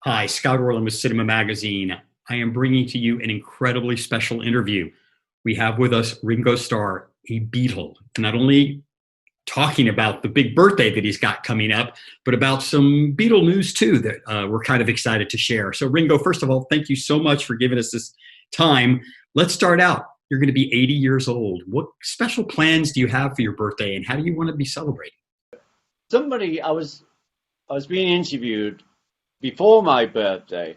Hi, Scott Orlin with CINEMA-Magazin. I am bringing to you an incredibly special interview. We have with us Ringo Starr, a Beatle, not only talking about the big birthday that he's got coming up, but about some Beatle news too that we're kind of excited to share. So, Ringo, first of all, thank you so much for giving us this time. Let's start out. You're going to be 80 years old. What special plans do you have for your birthday, and how do you want to be celebrating? I was being interviewed before my birthday,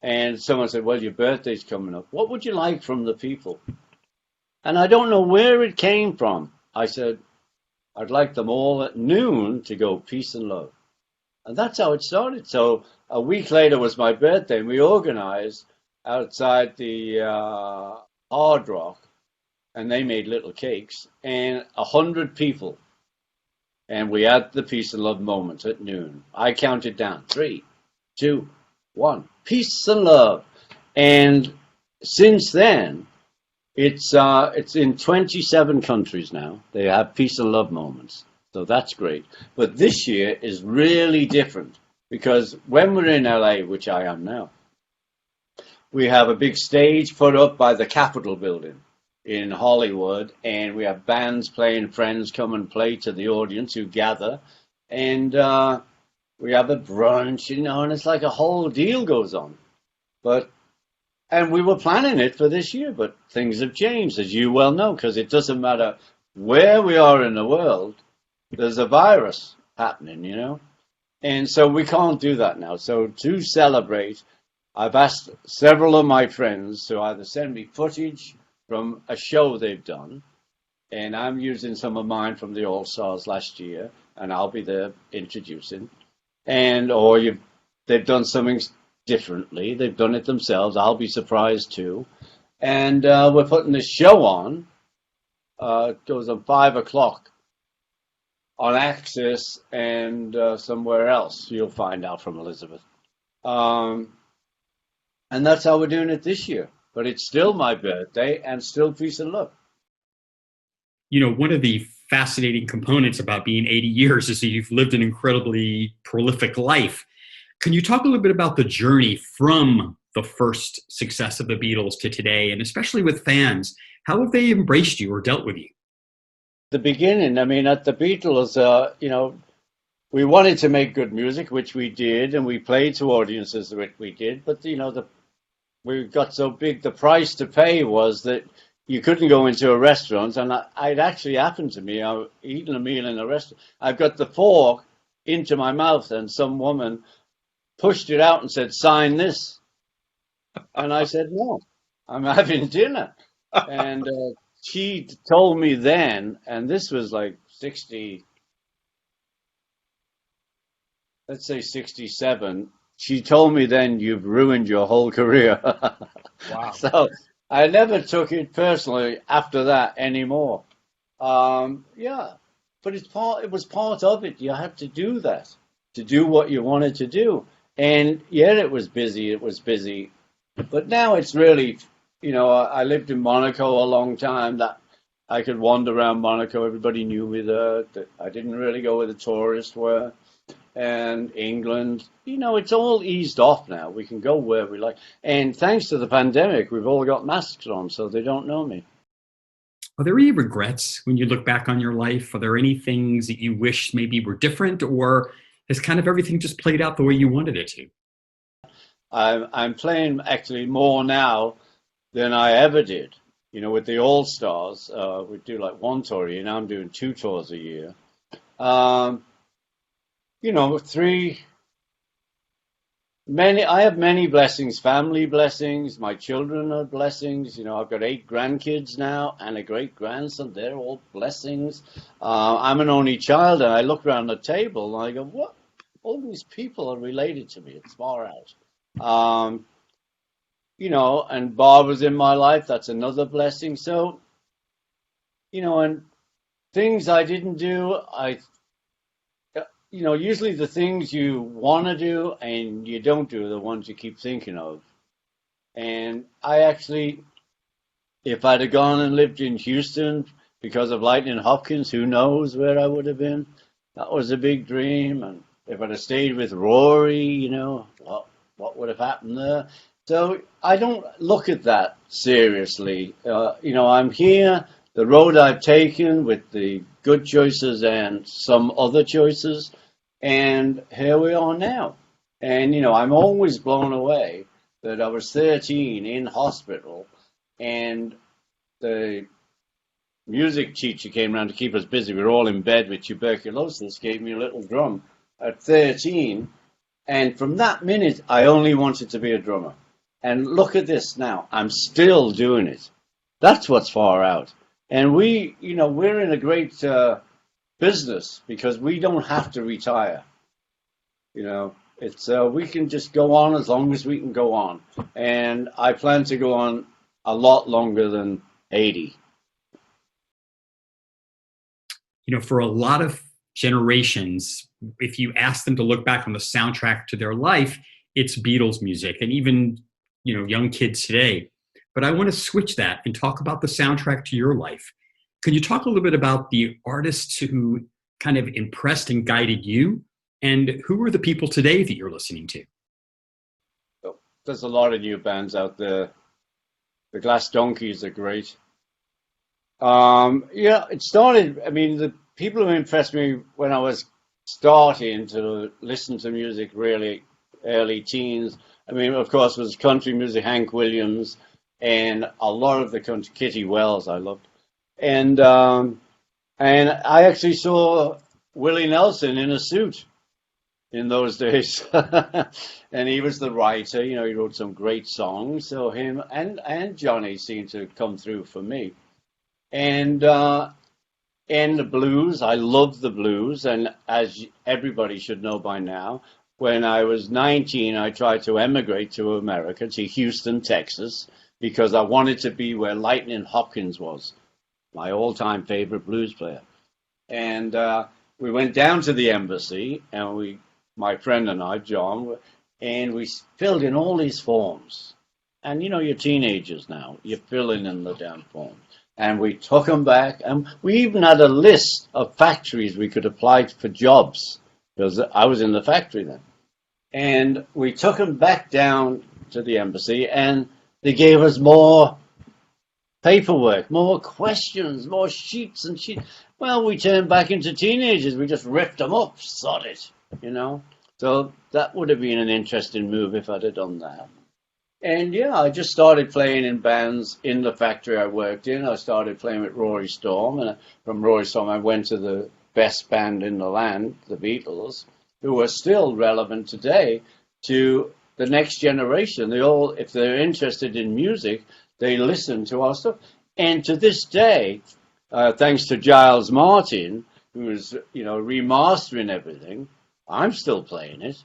and someone said, "Well, your birthday's coming up. What would you like from the people?" And I don't know where it came from. I said, "I'd like them all at noon to go peace and love." And that's how it started. So a week later was my birthday, and we organized outside the Hard Rock, and they made little cakes, and 100 people. And we had the peace and love moment at noon. I counted down 3, 2, 1, peace and love. And since then, it's in 27 countries now. They have peace and love moments. So that's great. But this year is really different because when we're in LA, which I am now, we have a big stage put up by the Capitol building in Hollywood, and we have bands playing, friends come and play to the audience who gather, and we have a brunch, and it's like a whole deal goes on. And we were planning it for this year, but things have changed, as you well know, because it doesn't matter where we are in the world, there's a virus happening. And so we can't do that now. So to celebrate, I've asked several of my friends to either send me footage from a show they've done, and I'm using some of mine from the All Stars last year, and I'll be there introducing. They've done something differently. They've done it themselves. I'll be surprised too. And we're putting this show on. It goes on 5 o'clock on Access and somewhere else. You'll find out from Elizabeth. And that's how we're doing it this year. But it's still my birthday and still peace and love. One of the fascinating components about being 80 years is that you've lived an incredibly prolific life. Can you talk a little bit about the journey from the first success of the Beatles to today, and especially with fans? How have they embraced you or dealt with you? The beginning, at the Beatles, we wanted to make good music, which we did, and we played to audiences, which we did, but, we got so big, the price to pay was that you couldn't go into a restaurant, and it actually happened to me. I was eating a meal in a restaurant. I've got the fork into my mouth, and some woman pushed it out and said, "Sign this." And I said, "No, I'm having dinner." And she told me then, and this was like 67, she told me then, "You've ruined your whole career." Wow. So I never took it personally after that anymore. Yeah, but it was part of it. You had to do that to do what you wanted to do. And yeah, it was busy. But now it's really, I lived in Monaco a long time. That I could wander around Monaco. Everybody knew me there. That I didn't really go where the tourists were. And England, it's all eased off now. We can go where we like. And thanks to the pandemic, we've all got masks on, so they don't know me. Are there any regrets when you look back on your life? Are there any things that you wish maybe were different, or has kind of everything just played out the way you wanted it to? I'm playing actually more now than I ever did. With the All Stars, we do like one tour a year. Now I'm doing 2 tours a year. 3, I have many blessings, family blessings, my children are blessings. I've got 8 grandkids now and a great grandson. They're all blessings. I'm an only child, and I look around the table and I go, what? All these people are related to me. It's far out. And Barbara's in my life. That's another blessing. So, and things I didn't do, usually the things you want to do and you don't do are the ones you keep thinking of. And I actually, if I'd have gone and lived in Houston because of Lightning Hopkins, who knows where I would have been. That was a big dream. And if I'd have stayed with Rory, well, what would have happened there. So I don't look at that seriously. You know, I'm here, the road I've taken with the good choices and some other choices, and here we are now. And, you know, I'm always blown away that I was 13 in hospital, and the music teacher came around to keep us busy. We were all in bed with tuberculosis, gave me a little drum at 13. And from that minute, I only wanted to be a drummer. And look at this now. I'm still doing it. That's what's far out. And we, you know, we're in a great business because we don't have to retire. You know, it's we can just go on as long as we can go on. And I plan to go on a lot longer than 80. You know, for a lot of generations, if you ask them to look back on the soundtrack to their life, it's Beatles music, and even, you know, young kids today. But I want to switch that and talk about the soundtrack to your life. Can you talk a little bit about the artists who kind of impressed and guided you, and who are the people today that you're listening to? There's a lot of new bands out there. The Glass Donkeys are great. Yeah, it started, I mean, the people who impressed me when I was starting to listen to music, really early teens, I mean, of course, was country music, Hank Williams, and a lot of the country, Kitty Wells, I loved. And I actually saw Willie Nelson in a suit in those days. And he was the writer, you know, he wrote some great songs. So him and Johnny seemed to come through for me. And the blues, I love the blues. And as everybody should know by now, when I was 19, I tried to emigrate to America, to Houston, Texas, because I wanted to be where Lightning Hopkins was, my all-time favorite blues player. And we went down to the embassy, and my friend and I, John, and we filled in all these forms. And, you know, you're teenagers now. You're filling in the damn forms. And we took them back, and we even had a list of factories we could apply for jobs, because I was in the factory then. And we took them back down to the embassy, and they gave us more paperwork, more questions, more sheets and sheets. Well, we turned back into teenagers. We just ripped them up, sod it, you know. So that would have been an interesting move if I'd have done that. And yeah, I just started playing in bands in the factory I worked in. I started playing with Rory Storm, and from Rory Storm I went to the best band in the land, the Beatles, who are still relevant today to the next generation. They all, if they're interested in music, they listen to our stuff. And to this day, thanks to Giles Martin, who's, you know, remastering everything, I'm still playing it.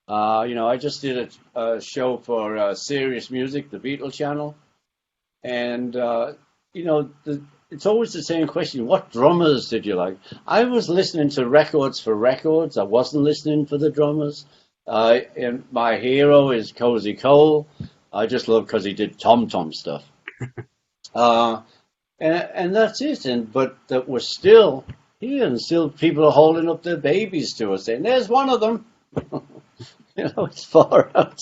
You know, I just did a show for Serious Music, the Beatles channel. And, you know, it's always the same question. What drummers did you like? I was listening to records for records. I wasn't listening for the drummers. And my hero is Cozy Cole. I just love because he did tom-tom stuff. And that's it. But that we're still here, and still people are holding up their babies to us, saying, there's one of them. You know, it's far out.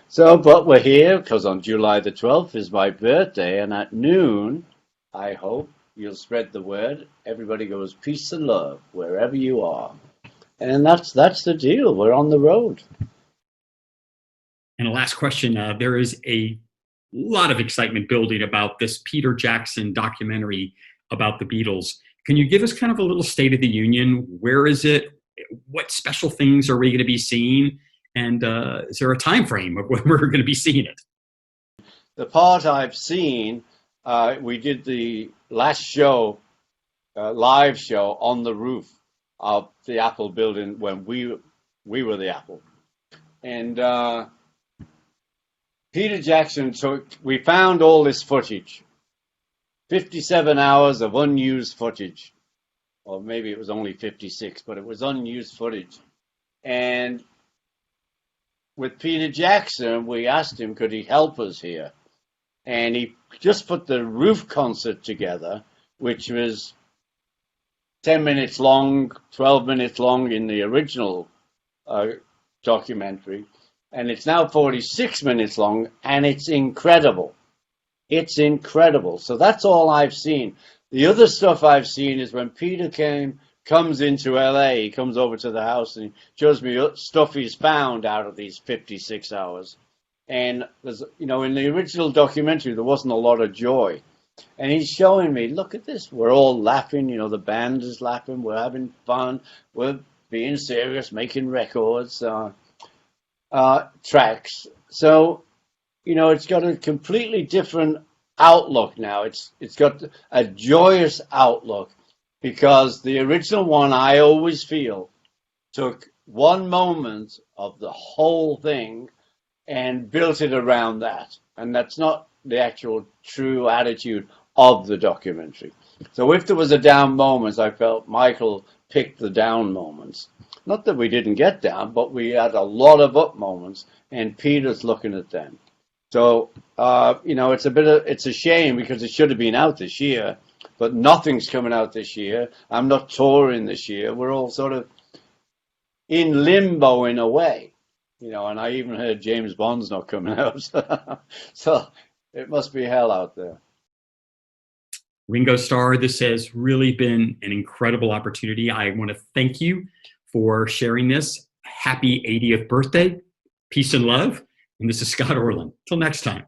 So, but we're here because on July the 12th is my birthday, and at noon, I hope you'll spread the word. Everybody goes peace and love wherever you are. And that's the deal. We're on the road. And the last question, there is a lot of excitement building about this Peter Jackson documentary about the Beatles. Can you give us kind of a little State of the Union? Where is it? What special things are we going to be seeing? And is there a time frame of when we're going to be seeing it? The part I've seen, we did the last show, live show on the roof of the Apple building when we were the Apple. And Peter Jackson we found all this footage, 57 hours of unused footage. Or maybe it was only 56, but it was unused footage. And with Peter Jackson, we asked him, could he help us here? And he just put the roof concert together, which was 10 minutes long, 12 minutes long in the original documentary. and it's now 46 minutes long, and it's incredible. It's incredible. So that's all I've seen. The other stuff I've seen is when Peter comes into LA, he comes over to the house and he shows me stuff he's found out of these 56 hours. And there's, in the original documentary, there wasn't a lot of joy. And he's showing me, look at this. We're all laughing. The band is laughing. We're having fun. We're being serious, making records, tracks. So, it's got a completely different outlook now. It's got a joyous outlook, because the original one, I always feel, took one moment of the whole thing and built it around that. And that's not the actual true attitude of the documentary. So if there was a down moment, I felt Michael picked the down moments. Not that we didn't get down, but we had a lot of up moments, and Peter's looking at them. So, it's a shame, because it should have been out this year, but nothing's coming out this year. I'm not touring this year. We're all sort of in limbo in a way, and I even heard James Bond's not coming out. So it must be hell out there. Ringo Starr, this has really been an incredible opportunity. I want to thank you for sharing this. Happy 80th birthday. Peace and love. And this is Scott Orlin. Till next time.